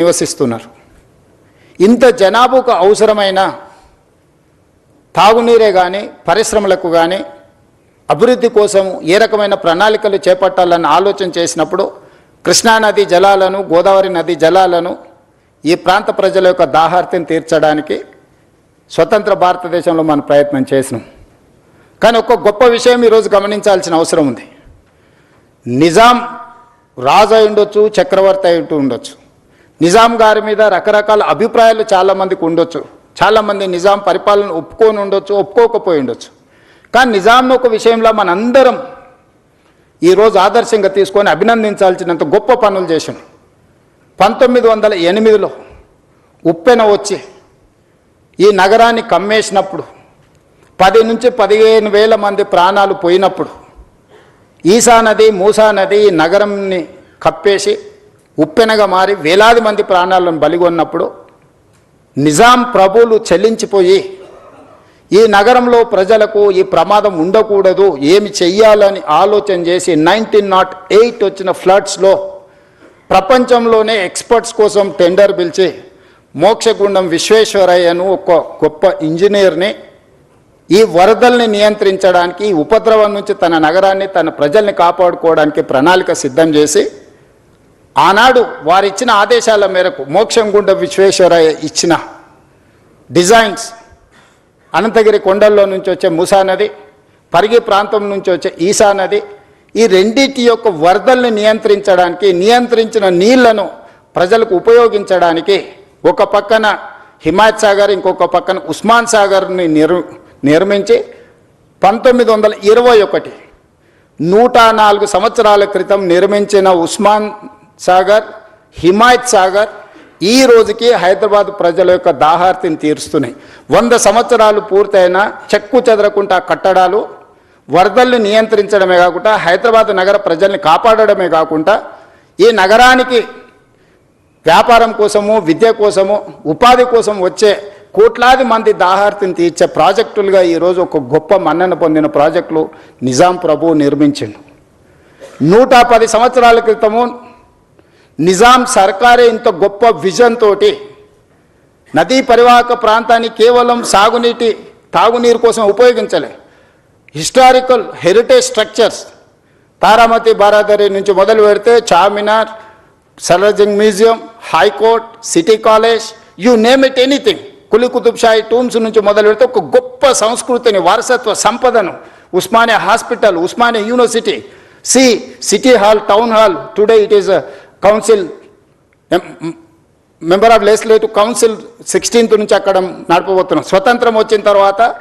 నివసిస్తున్నారు. ఇంత జనాభాకు అవసరమైన తాగునీరే కానీ పరిశ్రమలకు కానీ అభివృద్ధి కోసం ఏ రకమైన ప్రణాళికలు చేపట్టాలని ఆలోచన చేసినప్పుడు కృష్ణానది జలాలను గోదావరి నది జలాలను ఈ ప్రాంత ప్రజల యొక్క దాహార్తిని తీర్చడానికి స్వతంత్ర భారతదేశంలో మనం ప్రయత్నం చేసినాం. కానీ ఒక గొప్ప విషయం ఈరోజు గమనించాల్సిన అవసరం ఉంది. నిజాం రాజు అయి ఉండొచ్చు, చక్రవర్తి అయి ఉండొచ్చు. నిజాం గారి మీద రకరకాల అభిప్రాయాలు చాలామందికి ఉండొచ్చు. చాలామంది నిజాం పరిపాలన ఒప్పుకొని ఉండొచ్చు, ఒప్పుకోకపోయి ఉండొచ్చు. కానీ నిజాంను ఒక విషయంలో మనందరం ఈరోజు ఆదర్శంగా తీసుకొని అభినందించాల్సినంత గొప్ప పనులు చేసాం. 1908లో ఉప్పెన వచ్చి ఈ నగరాన్ని కమ్మేసినప్పుడు 10 నుంచి 15,000 మంది ప్రాణాలు పోయినప్పుడు ఈసా నది మూసా నది ఈ నగరంని కప్పేసి ఉప్పెనగా మారి వేలాది మంది ప్రాణాలను బలిగొన్నప్పుడు నిజాం ప్రభువులు చెల్లించిపోయి ఈ నగరంలో ప్రజలకు ఈ ప్రమాదం ఉండకూడదు, ఏమి చెయ్యాలని ఆలోచన చేసి 1908 వచ్చిన ఫ్లడ్స్లో ప్రపంచంలోనే ఎక్స్పర్ట్స్ కోసం టెండర్ పిలిచి మోక్షగుండం విశ్వేశ్వరయ్యను ఒక గొప్ప ఇంజనీర్ని ఈ వరదల్ని నియంత్రించడానికి, ఈ ఉపద్రవం నుంచి తన నగరాన్ని తన ప్రజల్ని కాపాడుకోవడానికి ప్రణాళిక సిద్ధం చేసి ఆనాడు వారిచ్చిన ఆదేశాల మేరకు మోక్షగుండం విశ్వేశ్వరయ్య ఇచ్చిన డిజైన్స్ అనంతగిరి కొండల్లో నుంచి వచ్చే మూసా నది, పరిగి ప్రాంతం నుంచి వచ్చే ఈసా నది, ఈ రెండింటి యొక్క వరదల్ని నియంత్రించడానికి, నియంత్రించిన నీళ్లను ప్రజలకు ఉపయోగించడానికి ఒక పక్కన హిమాయత్ సాగర్, ఇంకొక పక్కన ఉస్మాన్ సాగర్ని నిర్మించి 1921 104 సంవత్సరాల క్రితం నిర్మించిన ఉస్మాన్ సాగర్, హిమాయత్ సాగర్ ఈ రోజుకి హైదరాబాద్ ప్రజల యొక్క దాహార్తిని తీరుస్తున్నాయి. 100 సంవత్సరాలు పూర్తయిన చెక్కు చెదరకుండా కట్టడాలు వరదల్ని నియంత్రించడమే కాకుండా హైదరాబాద్ నగర ప్రజల్ని కాపాడడమే కాకుండా ఈ నగరానికి వ్యాపారం కోసము, విద్య కోసము, ఉపాధి కోసం వచ్చే కోట్లాది మంది దాహార్తిని తీర్చే ప్రాజెక్టులుగా ఈరోజు ఒక గొప్ప మన్నన పొందిన ప్రాజెక్టులు నిజాం ప్రభువు నిర్మించిండు. 110 సంవత్సరాల క్రితము నిజాం సర్కారే ఇంత గొప్ప విజన్ తోటి నదీ పరివాహక ప్రాంతాన్ని కేవలం తాగునీరు కోసం ఉపయోగించలే. Historical heritage structures Taramati Baradari నుంచి మొదలు పెడితే Charminar, Salarjung museum, high court, city college, you name it anything, Quli Qutb Shahi tombs నుంచి మొదలు పెడితే ఒక గొప్ప సంస్కృతిని, వారసత్వ సంపదను, Osmania hospital, Osmania university, city hall, town hall, today it is council member of legislative council 16th నుంచి అక్కడ నడపబోతున్నాం. స్వతంత్రం వచ్చిన తర్వాత